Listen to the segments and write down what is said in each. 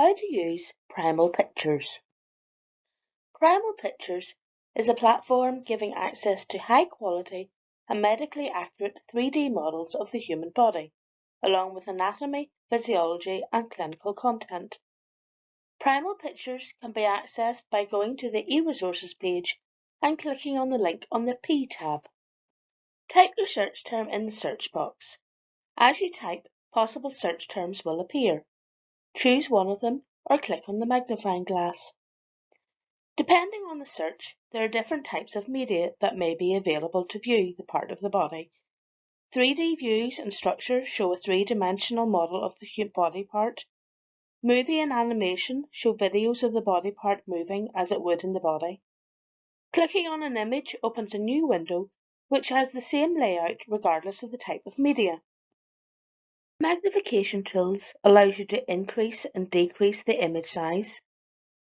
How to use Primal Pictures. Primal Pictures is a platform giving access to high quality and medically accurate 3D models of the human body, along with anatomy, physiology, and clinical content. Primal Pictures can be accessed by going to the eResources page and clicking on the link on the P tab. Type your search term in the search box. As you type, possible search terms will appear. Choose one of them or click on the magnifying glass. Depending on the search, there are different types of media that may be available to view the part of the body. 3D views and structures show a three-dimensional model of the body part. Movie and animation show videos of the body part moving as it would in the body. Clicking on an image opens a new window which has the same layout regardless of the type of media. Magnification tools allows you to increase and decrease the image size.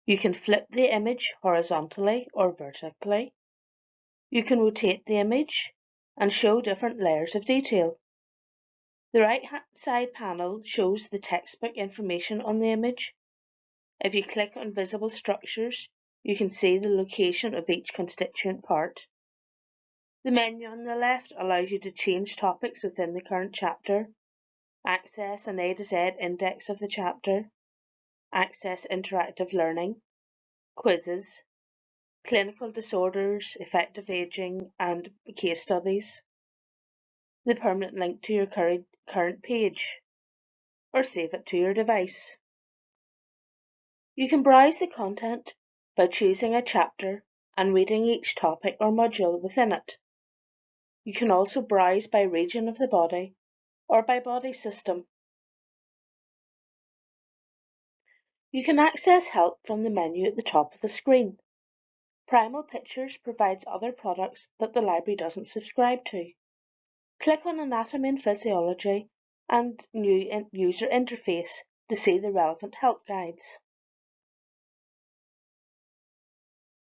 You can flip the image horizontally or vertically. You can rotate the image and show different layers of detail. The right-hand side panel shows the textbook information on the image. If you click on visible structures, you can see the location of each constituent part. The menu on the left allows you to change topics within the current chapter, access an A to Z index of the chapter, access interactive learning, quizzes, clinical disorders, effective aging, and case studies, the permanent link to your current page, or save it to your device. You can browse the content by choosing a chapter and reading each topic or module within it. You can also browse by region of the body or by body system. You can access help from the menu at the top of the screen. Primal Pictures provides other products that the library doesn't subscribe to. Click on Anatomy and Physiology and New User Interface to see the relevant help guides.